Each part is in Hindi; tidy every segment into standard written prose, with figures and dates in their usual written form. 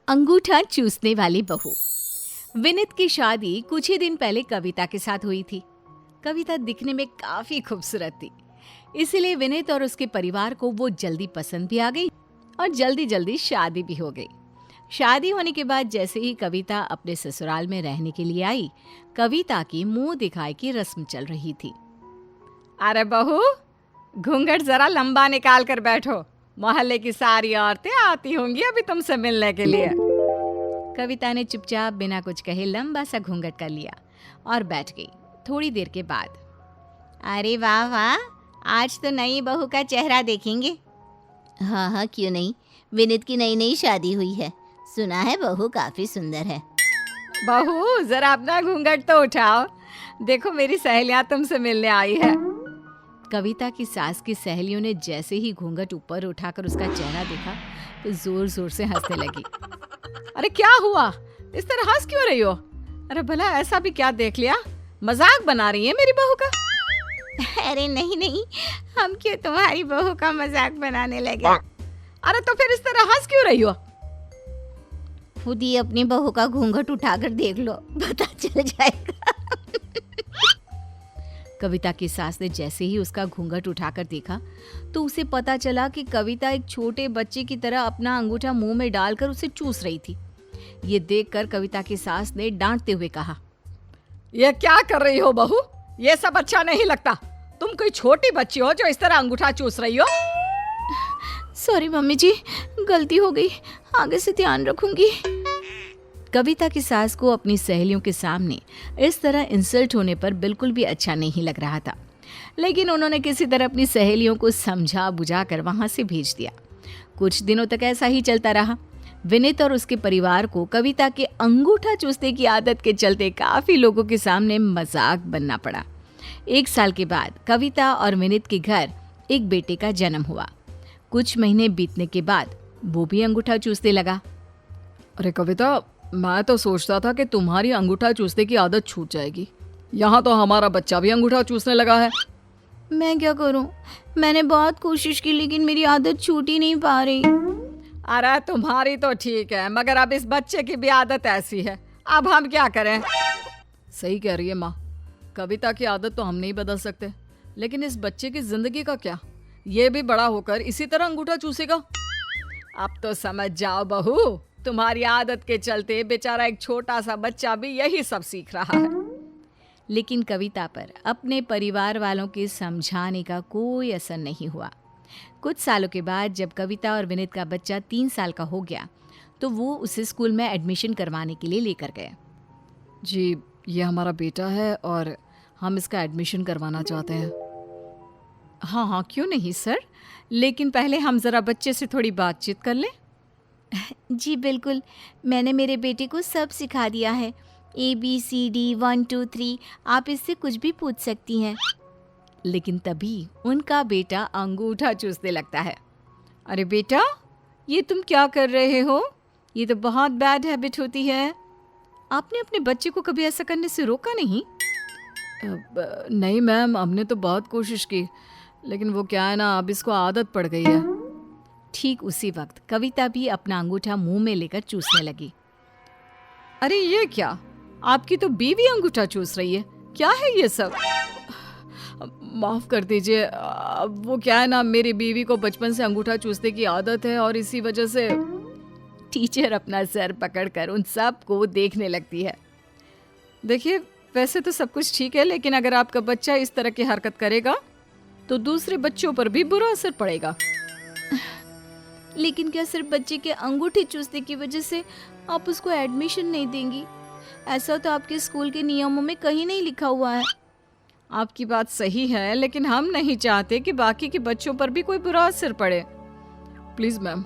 अंगूठा चूसने वाली बहू। विनीत की शादी कुछ ही दिन पहले कविता के साथ हुई थी। कविता दिखने में काफी खूबसूरत थी, इसीलिए विनीत और उसके परिवार को वो जल्दी पसंद भी आ गई और जल्दी जल्दी शादी भी हो गई। शादी होने के बाद जैसे ही कविता अपने ससुराल में रहने के लिए आई, कविता की मुंह दिखाई की रस्म चल रही थी। अरे बहू, घूंघट जरा लंबा निकाल कर बैठो, मोहल्ले की सारी औरतें आती होंगी अभी तुमसे मिलने के लिए। कविता ने चुपचाप बिना कुछ कहे लंबा सा घूंघट कर लिया और बैठ गई। थोड़ी देर के बाद, अरे वाह वाह, आज तो नई बहू का चेहरा देखेंगे। हाँ हाँ, क्यों नहीं। विनीत की नई नई शादी हुई है, सुना है बहू काफी सुंदर है। बहू जरा अपना घूंघट तो उठाओ, देखो मेरी सहेलियां तुमसे मिलने आई है। कविता की सास की सहेलियों ने जैसे ही घूंघट ऊपर उठाकर उसका चेहरा देखा तो जोर जोर से हंसने लगी। अरे क्या हुआ, इस तरह हंस क्यों रही हो? अरे भला ऐसा भी क्या देख लिया, मजाक बना रही है मेरी बहू का? अरे नहीं नहीं, हम क्यों तुम्हारी बहू का मजाक बनाने लगे। अरे तो फिर इस तरह हंस क्यों रही हो? खुद ही अपनी बहू का घूंघट उठाकर देख लो, पता चल जाएगा। कविता की सास ने जैसे ही उसका घूंघट उठाकर देखा तो उसे पता चला कि कविता एक छोटे बच्चे की तरह अपना अंगूठा मुंह में डालकर उसे चूस रही थी। ये देखकर कविता की सास ने डांटते हुए कहा, ये क्या कर रही हो बहू, ये सब अच्छा नहीं लगता। तुम कोई छोटी बच्ची हो जो इस तरह अंगूठा चूस रही हो? सॉरी मम्मी जी, गलती हो गई, आगे से ध्यान रखूंगी। कविता की सास को अपनी सहेलियों के सामने इस तरह इंसल्ट होने पर बिल्कुल भी अच्छा नहीं लग रहा था, लेकिन उन्होंने किसी तरह अपनी सहेलियों को समझा बुझा कर वहां से भेज दिया। कुछ दिनों तक ऐसा ही चलता रहा। विनीत और उसके परिवार को कविता के अंगूठा चूसने की आदत के चलते काफी लोगों के सामने मजाक बनना पड़ा। 1 साल के बाद कविता और विनीत के घर एक बेटे का जन्म हुआ। कुछ महीने बीतने के बाद वो भी अंगूठा चूसने लगा। अरे कविता, मैं तो सोचता था कि तुम्हारी अंगूठा चूसने की आदत छूट जाएगी, यहाँ तो हमारा बच्चा भी अंगूठा चूसने लगा है। मैं क्या करूं, मैंने बहुत कोशिश की लेकिन मेरी आदत छूट ही नहीं पा रही। अरे तुम्हारी तो ठीक है, मगर अब इस बच्चे की भी आदत ऐसी है, अब हम क्या करें? सही कह रही है माँ, कविता की आदत तो हम नहीं बदल सकते, लेकिन इस बच्चे की जिंदगी का क्या? ये भी बड़ा होकर इसी तरह अंगूठा चूसेगा। अब तो समझ जाओ बहू, तुम्हारी आदत के चलते बेचारा एक छोटा सा बच्चा भी यही सब सीख रहा है। लेकिन कविता पर अपने परिवार वालों के समझाने का कोई असर नहीं हुआ। कुछ सालों के बाद जब कविता और विनीत का बच्चा 3 साल का हो गया तो वो उसे स्कूल में एडमिशन करवाने के लिए लेकर गए। जी, ये हमारा बेटा है और हम इसका एडमिशन करवाना चाहते हैं। हाँ हाँ, क्यों नहीं सर, लेकिन पहले हम ज़रा बच्चे से थोड़ी बातचीत कर लें। जी बिल्कुल, मैंने मेरे बेटे को सब सिखा दिया है, ABCD 1 2 3, आप इससे कुछ भी पूछ सकती हैं। लेकिन तभी उनका बेटा अंगूठा चूसने लगता है। अरे बेटा, ये तुम क्या कर रहे हो? ये तो बहुत बैड हैबिट होती है। आपने अपने बच्चे को कभी ऐसा करने से रोका नहीं? नहीं मैम, हमने तो बहुत कोशिश की, लेकिन वो क्या है ना, अब इसको आदत पड़ गई है। ठीक उसी वक्त कविता भी अपना अंगूठा मुंह में लेकर चूसने लगी। अरे ये क्या, आपकी तो बीवी अंगूठा चूस रही है, क्या है ये सब? माफ कर दीजिए, वो क्या है ना, मेरी बीवी को बचपन से अंगूठा चूसने की आदत है और इसी वजह से। टीचर अपना सर पकड़कर उन सब को देखने लगती है। देखिए, वैसे तो सब कुछ ठीक है, लेकिन अगर आपका बच्चा इस तरह की हरकत करेगा तो दूसरे बच्चों पर भी बुरा असर पड़ेगा। लेकिन क्या सिर्फ बच्चे के अंगूठे चूसने की वजह से आप उसको एडमिशन नहीं देंगी? ऐसा तो आपके स्कूल के नियमों में कहीं नहीं लिखा हुआ है। आपकी बात सही है, लेकिन हम नहीं चाहते कि बाकी के बच्चों पर भी कोई बुरा असर पड़े। प्लीज़ मैम,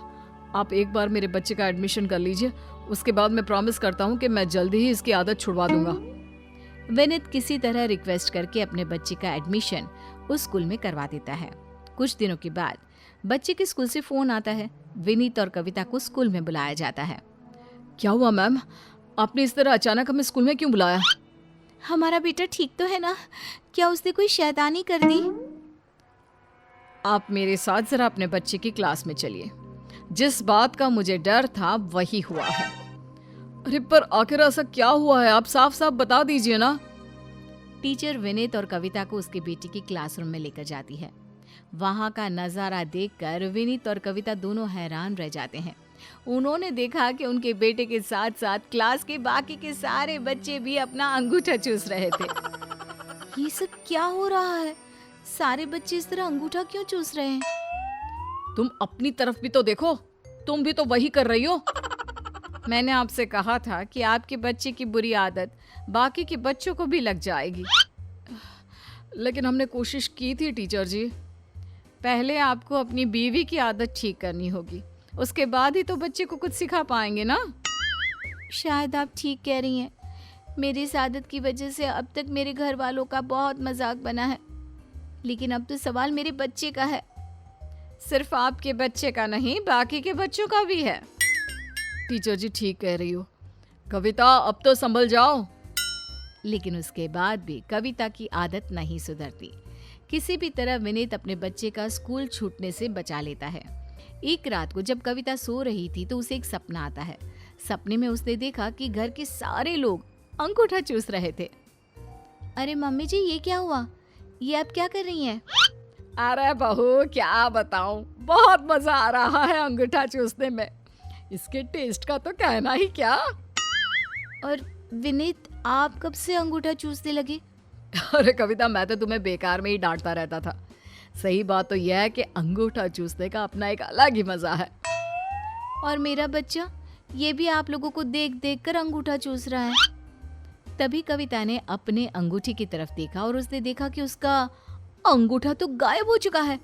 आप एक बार मेरे बच्चे का एडमिशन कर लीजिए, उसके बाद मैं प्रॉमिस करता हूँ कि मैं जल्दी ही इसकी आदत छुड़वा दूंगा। विनीत किसी तरह रिक्वेस्ट करके अपने बच्चे का एडमिशन उस स्कूल में करवा देता है। कुछ दिनों के बाद बच्चे के स्कूल से फोन आता है। विनीत और कविता को स्कूल में बुलाया जाता है। क्या हुआ मैम, आपने इस तरह अचानक हमें स्कूल में क्यों बुलाया? हमारा बेटा ठीक तो है ना? क्या उसने कोई शैतानी कर दी? आप मेरे साथ जरा अपने बच्चे की क्लास में चलिए। जिस बात का मुझे डर था वही हुआ है। अरे पर आखिर ऐसा क्या हुआ है, आप साफ साफ बता दीजिए ना। टीचर विनीत और कविता को उसकी बेटी की क्लासरूम में लेकर जाती है। वहां का नजारा देखकर विनीत और कविता दोनों हैरान रह जाते हैं। उन्होंने देखा कि उनके बेटे के साथ साथ क्लास के बाकी के सारे बच्चे भी अपना अंगूठा चूस रहे थे। ये सब क्या हो रहा है? सारे बच्चे इस तरह अंगूठा क्यों चूस रहे हैं? तुम अपनी तरफ भी तो देखो, तुम भी तो वही कर रही हो। मैंने आपसे कहा था कि आपके बच्चे की बुरी आदत बाकी के बच्चों को भी लग जाएगी। लेकिन हमने कोशिश की थी टीचर जी। पहले आपको अपनी बीवी की आदत ठीक करनी होगी, उसके बाद ही तो बच्चे को कुछ सिखा पाएंगे ना। शायद आप ठीक कह रही हैं। मेरी इस आदत की वजह से अब तक मेरे घर वालों का बहुत मजाक बना है, लेकिन अब तो सवाल मेरे बच्चे का है। सिर्फ आपके बच्चे का नहीं, बाकी के बच्चों का भी है। टीचर जी ठीक कह रही हो। कविता अब तो संभल जाओ। लेकिन उसके बाद भी कविता की आदत नहीं सुधरती। किसी भी तरह विनीत अपने बच्चे का स्कूल छूटने से बचा लेता है। एक रात को जब कविता सो रही थी तो उसे एक सपना आता है। सपने में उसने देखा कि घर के सारे लोग अंगूठा चूस रहे थे। अरे मम्मी जी, ये क्या हुआ? ये आप क्या कर रही हैं? अरे बहू, क्या बताऊं, बहुत मजा आ रहा है अंगूठा चूसने में। इसके टेस्ट का तो कहना ही क्या। और विनीत, आप कब से अंगूठा चूसने लगे? अरे कविता, मैं तो तुम्हें बेकार में ही डांटता रहता था। सही बात तो यह है कि अंगूठा चूसने का अपना एक अलग ही मजा है। और मेरा बच्चा, ये भी आप लोगों को देख देख कर अंगूठा चूस रहा है। तभी कविता ने अपने अंगूठी की तरफ देखा और उसने देखा कि उसका अंगूठा तो गायब हो चुका है।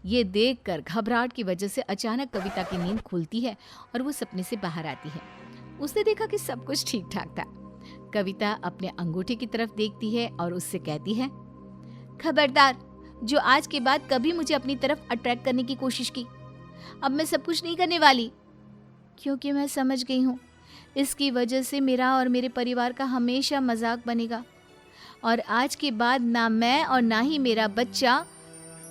ये देखकर घबराहट की वजह से अचानक कविता की नींद खुलती है और वो सपने से बाहर आती है। उसने देखा कि सब कुछ ठीक ठाक था। कविता अपने अंगूठे की तरफ देखती है और उससे कहती है, खबरदार, जो आज के बाद कभी मुझे अपनी तरफ अट्रैक्ट करने की कोशिश की, अब मैं सब कुछ नहीं करने वाली, क्योंकि मैं समझ गई हूँ इसकी वजह से मेरा और मेरे परिवार का हमेशा मजाक बनेगा। और आज के बाद ना मैं और ना ही मेरा बच्चा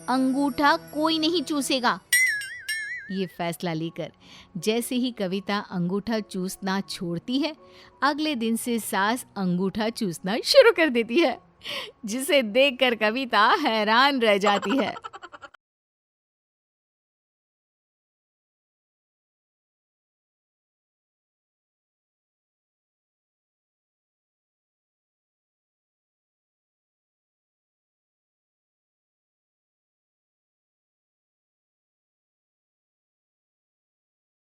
अंगूठा कोई नहीं चूसेगा। ये फैसला लेकर जैसे ही कविता अंगूठा चूसना छोड़ती है, अगले दिन से सास अंगूठा चूसना शुरू कर देती है, जिसे देखकर कविता हैरान रह जाती है।